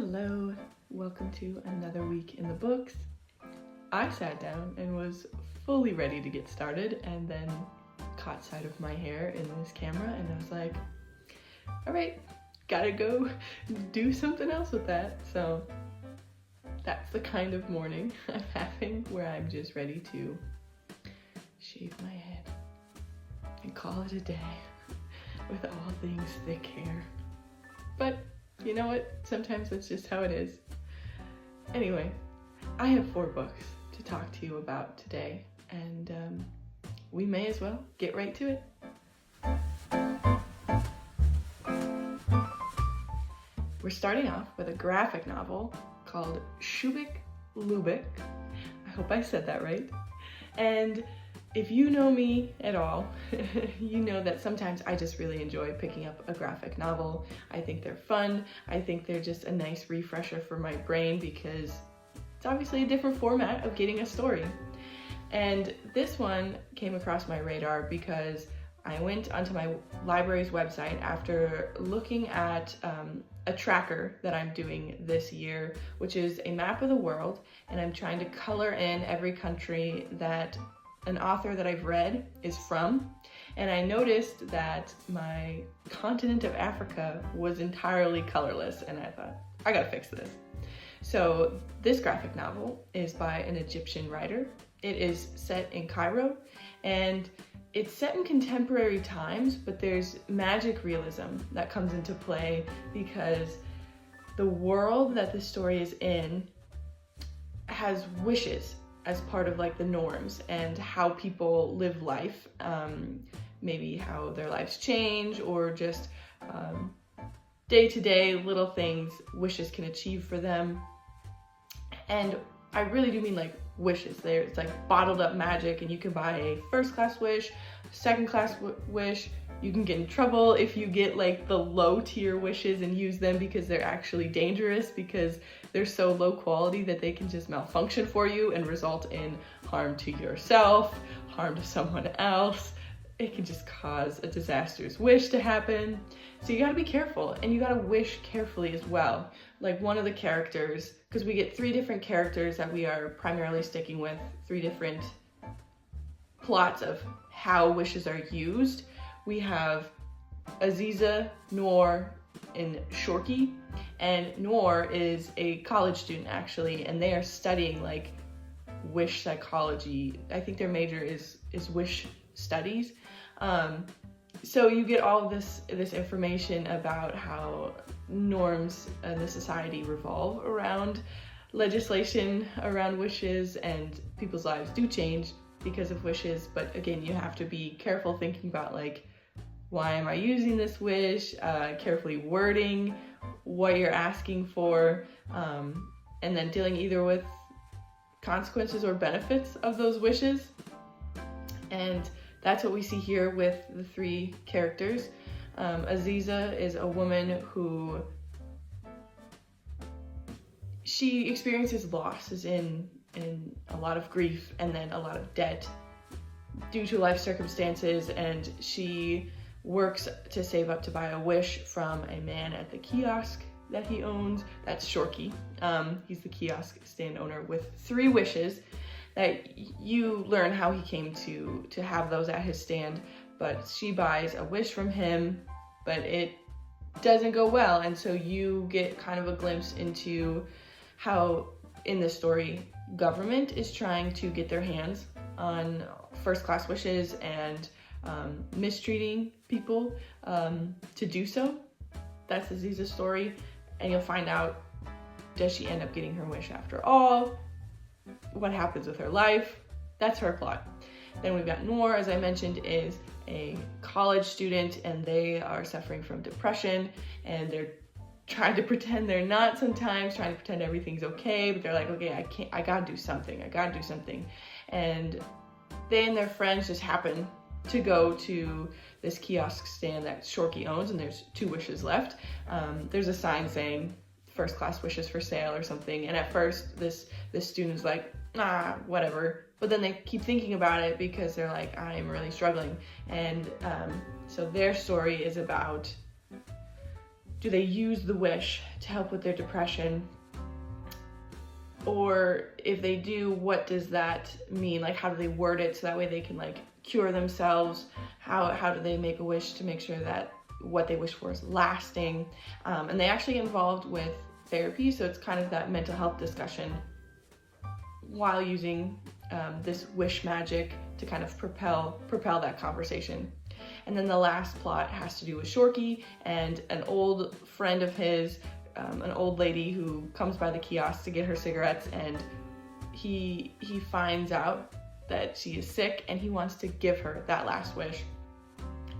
Hello, welcome to another week in the books. I sat down and was fully ready to get started and then caught sight of my hair in this camera and I was like, all right, gotta go do something else with that. So that's the kind of morning I'm having where I'm just ready to shave my head and call it a day with all things thick hair. But you know what? Sometimes that's just how it is. Anyway, I have 4 books to talk to you about today, and we may as well get right to it. We're starting off with a graphic novel called Shubik Lubik. I hope I said that right. And if you know me at all, you know that sometimes I just really enjoy picking up a graphic novel. I think they're fun. I think they're just a nice refresher for my brain because it's obviously a different format of getting a story. And this one came across my radar because I went onto my library's website after looking at a tracker that I'm doing this year, which is a map of the world, and I'm trying to color in every country that an author that I've read is from, and I noticed that my continent of Africa was entirely colorless, and I thought, I gotta fix this. So this graphic novel is by an Egyptian writer. It is set in Cairo, and it's set in contemporary times, but there's magic realism that comes into play because the world that the story is in has wishes as part of like the norms and how people live life, maybe how their lives change or just day-to-day little things wishes can achieve for them. And I really do mean like wishes. It's like bottled up magic, and you can buy a first-class wish, second-class wish. You can get in trouble if you get like the low tier wishes and use them because they're actually dangerous because they're so low quality that they can just malfunction for you and result in harm to yourself, harm to someone else. It can just cause a disastrous wish to happen. So you gotta be careful, and you gotta wish carefully as well. Like one of the characters, because we get 3 different characters that we are primarily sticking with, 3 different plots of how wishes are used. We have Aziza, Noor, and Shorki, and Noor is a college student actually, and they are studying like wish psychology. I think their major is wish studies. So you get all of this information about how norms in the society revolve around legislation, around wishes, and people's lives do change because of wishes. But again, you have to be careful thinking about like, why am I using this wish? Carefully wording what you're asking for, and then dealing either with consequences or benefits of those wishes. And that's what we see here with the 3 characters. Aziza is a woman who she experiences losses in a lot of grief and then a lot of debt due to life circumstances, and she works to save up to buy a wish from a man at the kiosk that he owns. That's Shorky. He's the kiosk stand owner with 3 wishes that you learn how he came to have those at his stand. But she buys a wish from him, but it doesn't go well, and so you get kind of a glimpse into how in this story government is trying to get their hands on first-class wishes and mistreating people to do so. That's Aziza's story, and you'll find out, does she end up getting her wish after all? What happens with her life? That's her plot. Then we've got Noor, as I mentioned, is a college student, and they are suffering from depression, and they're trying to pretend they're not sometimes, trying to pretend everything's okay, but they're like, okay, I gotta do something. And they and their friends just happen to go to this kiosk stand that Shorky owns, and there's 2 wishes left. There's a sign saying first-class wishes for sale or something, and at first this student's like, whatever, but then they keep thinking about it because they're like, I'm really struggling. And so their story is about, do they use the wish to help with their depression? Or if they do, what does that mean? Like, how do they word it so that way they can like cure themselves? How do they make a wish to make sure that what they wish for is lasting? And they actually involved with therapy, so it's kind of that mental health discussion while using this wish magic to kind of propel that conversation. And then the last plot has to do with Shorky and an old friend of his, an old lady who comes by the kiosk to get her cigarettes, and he finds out that she is sick and he wants to give her that last wish.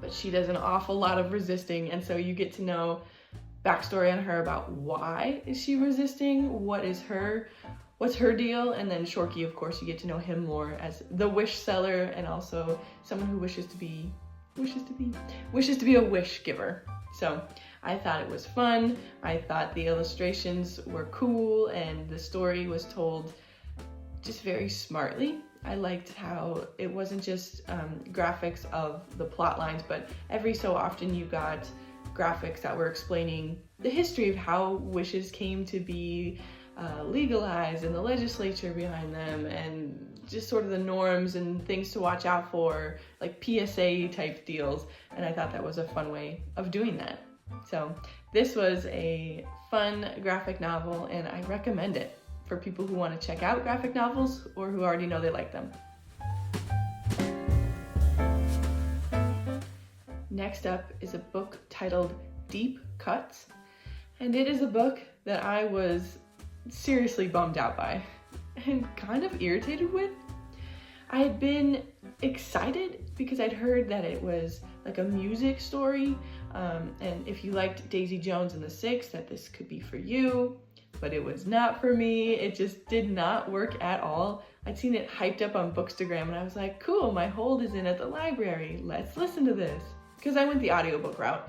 But she does an awful lot of resisting, and so you get to know backstory on her about why is she resisting, what's her deal. And then Shorky, of course, you get to know him more as the wish seller and also someone who wishes to be a wish giver. So I thought it was fun. I thought the illustrations were cool and the story was told just very smartly. I liked how it wasn't just graphics of the plot lines, but every so often you got graphics that were explaining the history of how wishes came to be legalized and the legislature behind them, and just sort of the norms and things to watch out for, like PSA type deals. And I thought that was a fun way of doing that. So this was a fun graphic novel, and I recommend it for people who want to check out graphic novels or who already know they like them. Next up is a book titled Deep Cuts, and it is a book that I was seriously bummed out by and kind of irritated with. I had been excited because I'd heard that it was like a music story, and if you liked Daisy Jones and the Six, that this could be for you, but it was not for me. It just did not work at all. I'd seen it hyped up on Bookstagram and I was like, cool, my hold is in at the library, let's listen to this, because I went the audiobook route.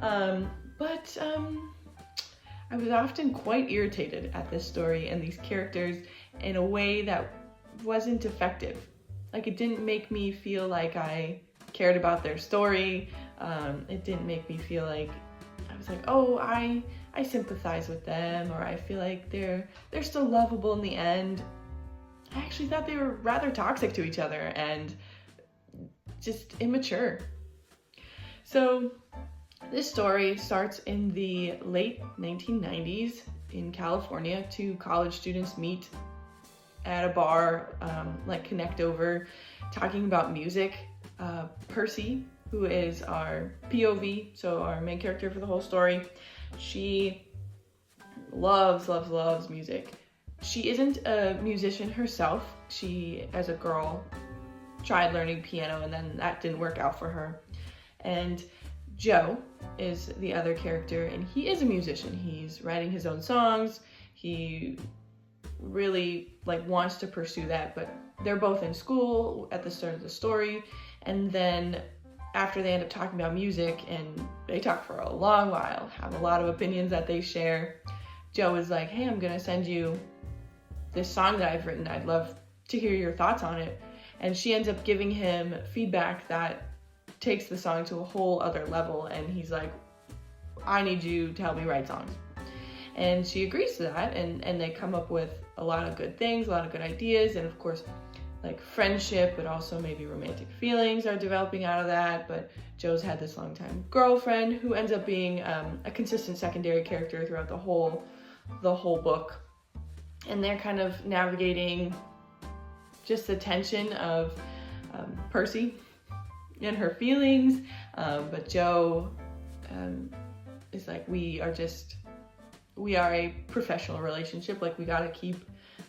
But I was often quite irritated at this story and these characters in a way that wasn't effective. Like, it didn't make me feel like I cared about their story. It didn't make me feel like I was like, oh, I sympathize with them, or I feel like they're still lovable in the end. I actually thought they were rather toxic to each other and just immature. So this story starts in the late 1990s in California. Two college students meet at a bar, like connect over, talking about music. Percy, who is our POV, so our main character for the whole story, she loves music. She isn't a musician herself. She, as a girl, tried learning piano and then that didn't work out for her. And Joe is the other character, and he is a musician. He's writing his own songs. He really wants to pursue that, but they're both in school at the start of the story, and then after they end up talking about music, and they talk for a long while, have a lot of opinions that they share, Joe is like, hey, I'm gonna send you this song that I've written. I'd love to hear your thoughts on it. And she ends up giving him feedback that takes the song to a whole other level, and he's like, I need you to help me write songs. And she agrees to that, and they come up with a lot of good things, a lot of good ideas, and of course, like friendship, but also maybe romantic feelings are developing out of that. But Joe's had this longtime girlfriend who ends up being a consistent secondary character throughout the whole book, and they're kind of navigating just the tension of Percy and her feelings, but Joe is like, we are a professional relationship, like we gotta keep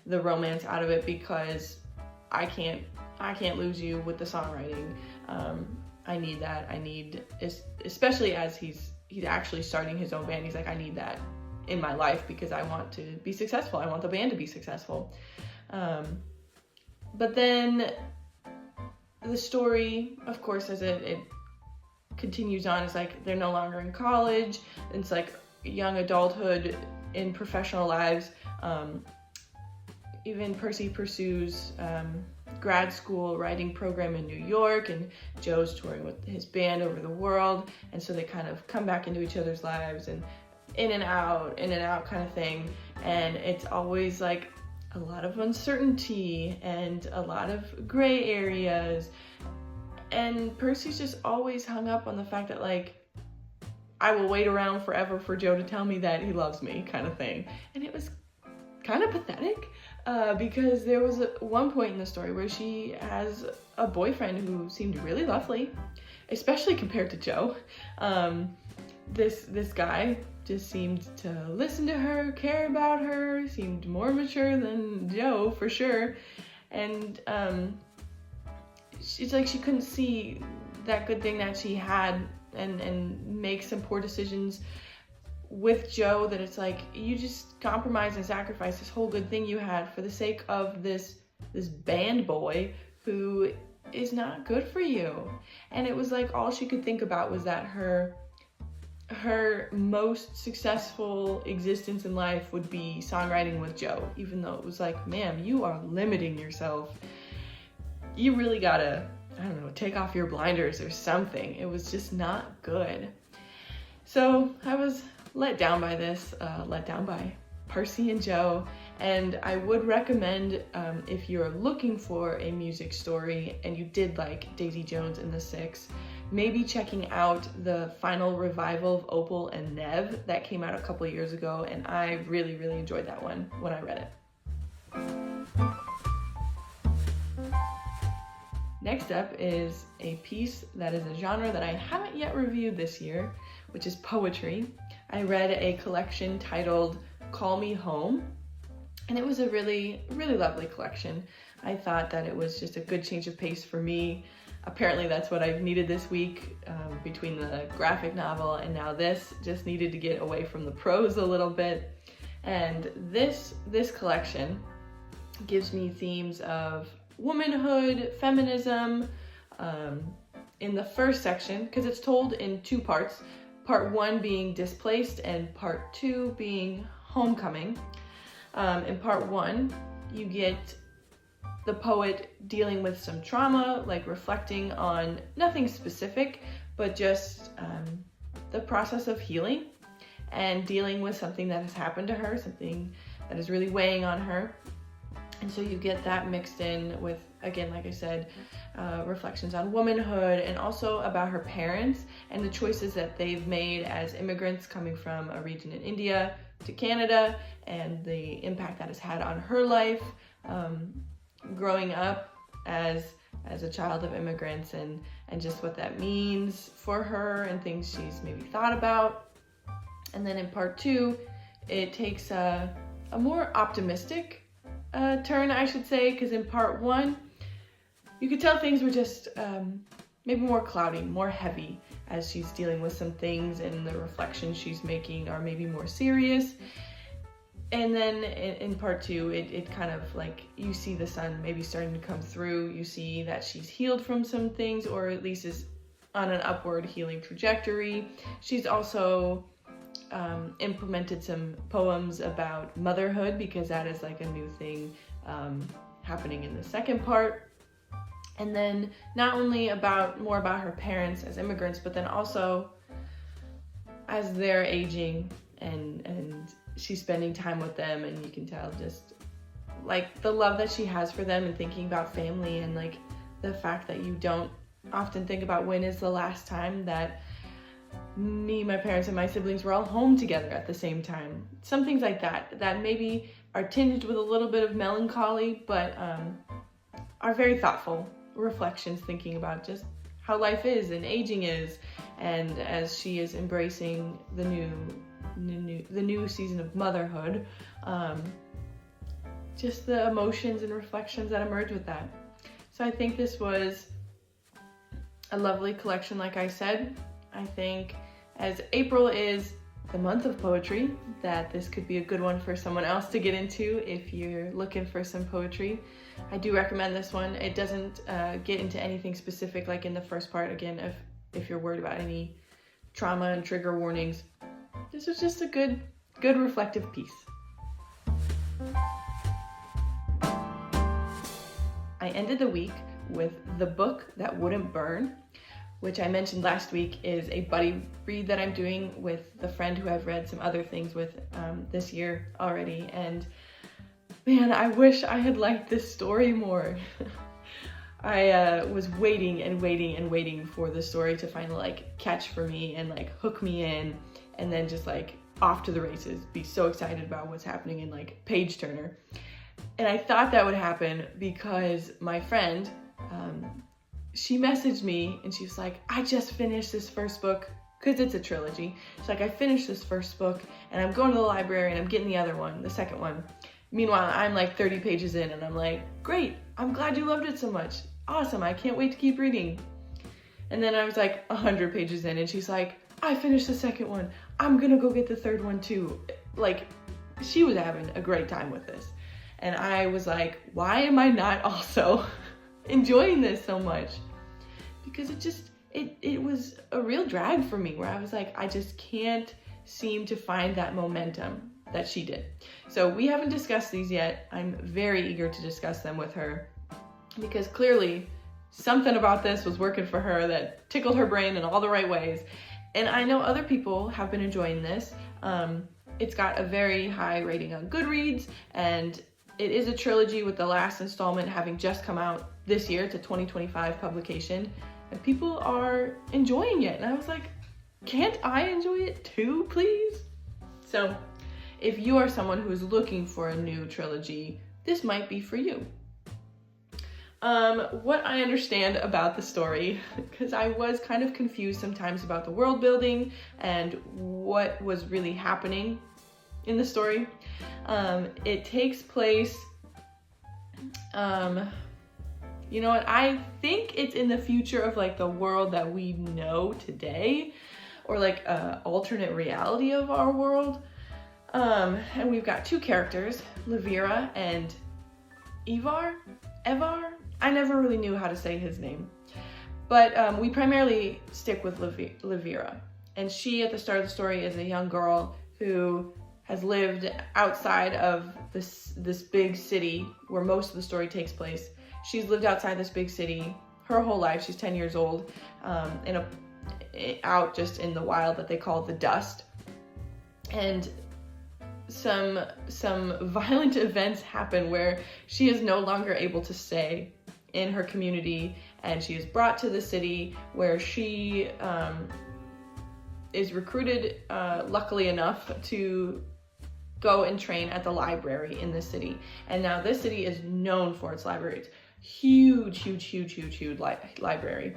the romance out of it because I can't lose you with the songwriting. I need that. Especially as he's actually starting his own band, he's like, I need that in my life because I want to be successful. I want the band to be successful. But then the story, of course, as it continues on, it's like they're no longer in college. It's like young adulthood in professional lives. Even Percy pursues grad school writing program in New York, and Joe's touring with his band over the world, and so they kind of come back into each other's lives. And in and out kind of thing. And it's always like a lot of uncertainty and a lot of gray areas. And Percy's just always hung up on the fact that like, I will wait around forever for Joe to tell me that he loves me kind of thing. And it was kind of pathetic because there was one point in the story where she has a boyfriend who seemed really lovely, especially compared to Joe. This guy just seemed to listen to her, care about her, seemed more mature than Joe for sure. And she's like, she couldn't see that good thing that she had and make some poor decisions with Joe, that it's like, you just compromise and sacrifice this whole good thing you had for the sake of this band boy who is not good for you. And it was like, all she could think about was that her most successful existence in life would be songwriting with Joe, even though it was like, ma'am, you are limiting yourself. You really gotta, I don't know, take off your blinders or something. It was just not good. So I was let down by this, let down by Percy and Joe. And I would recommend, if you're looking for a music story and you did like Daisy Jones and the Six, maybe checking out the final revival of Opal and Nev that came out a couple of years ago. And I really, really enjoyed that one when I read it. Next up is a piece that is a genre that I haven't yet reviewed this year, which is poetry. I read a collection titled Call Me Home, and it was a really, really lovely collection. I thought that it was just a good change of pace for me. Apparently that's what I've needed this week, between the graphic novel and now this. Just needed to get away from the prose a little bit. And this collection gives me themes of womanhood, feminism, in the first section, because it's told in two parts. Part 1 being Displaced and part 2 being Homecoming. In part 1, you get the poet dealing with some trauma, like reflecting on nothing specific, but just the process of healing and dealing with something that has happened to her, something that is really weighing on her. And so you get that mixed in with, again, like I said, reflections on womanhood and also about her parents and the choices that they've made as immigrants coming from a region in India to Canada, and the impact that has had on her life, growing up as a child of immigrants, and just what that means for her and things she's maybe thought about. And then in part 2, it takes a more optimistic turn, I should say, because in part 1, you could tell things were just maybe more cloudy, more heavy, as she's dealing with some things, and the reflections she's making are maybe more serious. And then in part 2, it kind of like, you see the sun maybe starting to come through. You see that she's healed from some things, or at least is on an upward healing trajectory. She's also implemented some poems about motherhood, because that is like a new thing happening in the second part. And then not only more about her parents as immigrants, but then also as they're aging and she's spending time with them, and you can tell just like the love that she has for them, and thinking about family, and like the fact that you don't often think about when is the last time that me, my parents, and my siblings were all home together at the same time. Some things like that maybe are tinged with a little bit of melancholy, but are very thoughtful reflections, thinking about just how life is and aging is, and as she is embracing the new season of motherhood, just the emotions and reflections that emerge with that. So I think this was a lovely collection, like I said. I think as April is the month of poetry, that this could be a good one for someone else to get into if you're looking for some poetry. I do recommend this one. It doesn't get into anything specific like in the first part. Again, if you're worried about any trauma and trigger warnings, this was just a good reflective piece. I ended the week with The Book That Wouldn't Burn which I mentioned last week is a buddy read that I'm doing with the friend who I've read some other things with this year already. And man, I wish I had liked this story more. I was waiting and waiting and waiting for the story to finally like catch for me and like hook me in, and then just like off to the races, be so excited about what's happening in like page turner. And I thought that would happen because my friend, she messaged me and she was like, I just finished this first book, because it's a trilogy. She's like, I finished this first book and I'm going to the library and I'm getting the other one, the second one. Meanwhile, I'm like 30 pages in and I'm like, great, I'm glad you loved it so much. Awesome, I can't wait to keep reading. And then I was like 100 pages in and she's like, I finished the second one. I'm gonna go get the third one too. Like, she was having a great time with this. And I was like, why am I not also enjoying this so much? Because it was a real drag for me, where I was like, I just can't seem to find that momentum that she did. So we haven't discussed these yet. I'm very eager to discuss them with her, because clearly something about this was working for her that tickled her brain in all the right ways. And I know other people have been enjoying this. It's got a very high rating on Goodreads, and it is a trilogy, with the last installment having just come out this year. It's a 2025 publication, and people are enjoying it. And I was like, can't I enjoy it too, please? So if you are someone who is looking for a new trilogy, this might be for you. What I understand about the story, because I was kind of confused sometimes about the world building and what was really happening in the story. It takes place, you know what, I think it's in the future of like the world that we know today, or like a alternate reality of our world. And we've got two characters, Levira and Evar. I never really knew how to say his name, but we primarily stick with Levira. And she, at the start of the story, is a young girl who has lived outside of this big city where most of the story takes place. She's lived outside this big city her whole life. She's 10 years old, out just in the wild that they call the dust. And some violent events happen where she is no longer able to stay in her community, and she is brought to the city where she is recruited, luckily enough, to go and train at the library in the city. And now this city is known for its library. It's huge library.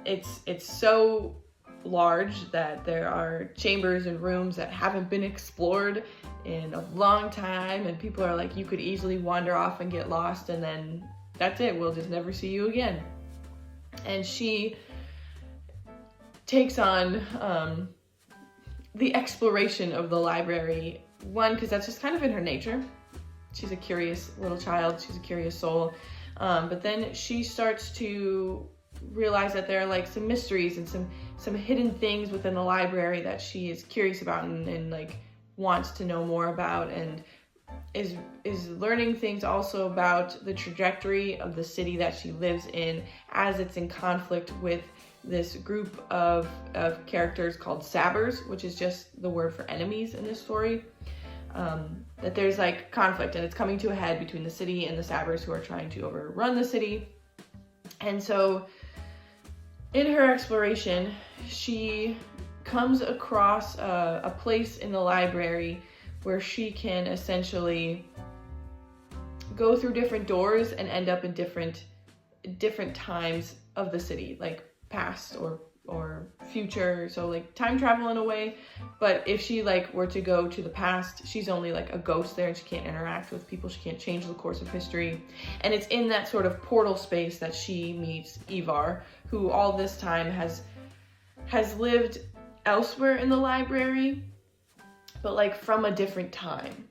It's so large that there are chambers and rooms that haven't been explored in a long time, and people are like, you could easily wander off and get lost, and then that's it, we'll just never see you again. And she takes on the exploration of the library, one, because that's just kind of in her nature. She's a curious little child, she's a curious soul, but then she starts to realize that there are like some mysteries and some hidden things within the library that she is curious about and like wants to know more about, and is learning things also about the trajectory of the city that she lives in, as it's in conflict with this group of characters called Sabbers, which is just the word for enemies in this story. That there's like conflict, and it's coming to a head between the city and the Sabbers, who are trying to overrun the city. And so in her exploration, she comes across a place in the library where she can essentially go through different doors and end up in different times of the city, like past or future, so like time travel in a way. But if she like were to go to the past, she's only like a ghost there, and she can't interact with people, she can't change the course of history. And it's in that sort of portal space that she meets Evar, who all this time has lived elsewhere in the library, but like from a different time.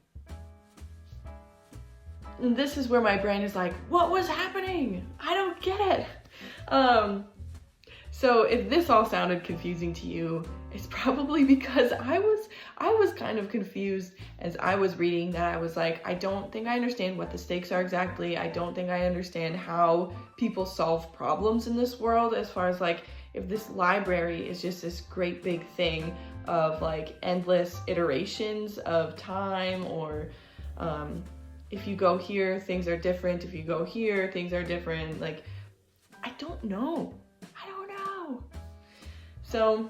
And this is where my brain is like, what was happening? I don't get it. So if this all sounded confusing to you, it's probably because I was kind of confused as I was reading that. I was like, I don't think I understand what the stakes are exactly. I don't think I understand how people solve problems in this world, as far as like if this library is just this great big thing of like endless iterations of time, or if you go here, things are different. If you go here, things are different. Like, I don't know. So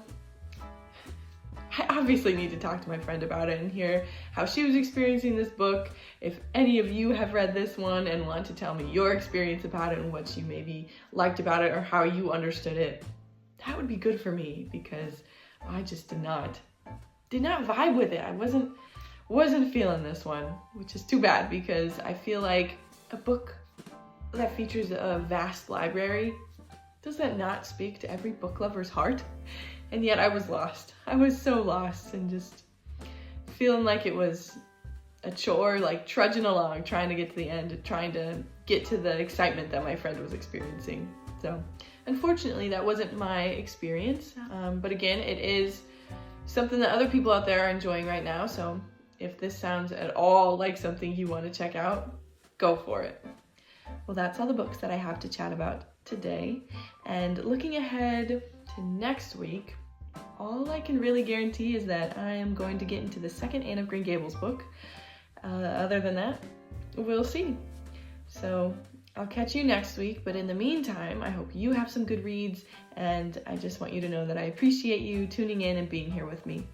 I obviously need to talk to my friend about it and hear how she was experiencing this book. If any of you have read this one and want to tell me your experience about it and what you maybe liked about it or how you understood it, that would be good for me, because I just did not vibe with it. I wasn't feeling this one, which is too bad, because I feel like a book that features a vast library, does that not speak to every book lover's heart? And yet I was lost. I was so lost and just feeling like it was a chore, like trudging along, trying to get to the end, trying to get to the excitement that my friend was experiencing. So unfortunately, that wasn't my experience. But again, it is something that other people out there are enjoying right now. So if this sounds at all like something you want to check out, go for it. Well, that's all the books that I have to chat about today. And looking ahead to next week, all I can really guarantee is that I am going to get into the second Anne of Green Gables book. Other than that, we'll see. So I'll catch you next week, but in the meantime, I hope you have some good reads, and I just want you to know that I appreciate you tuning in and being here with me.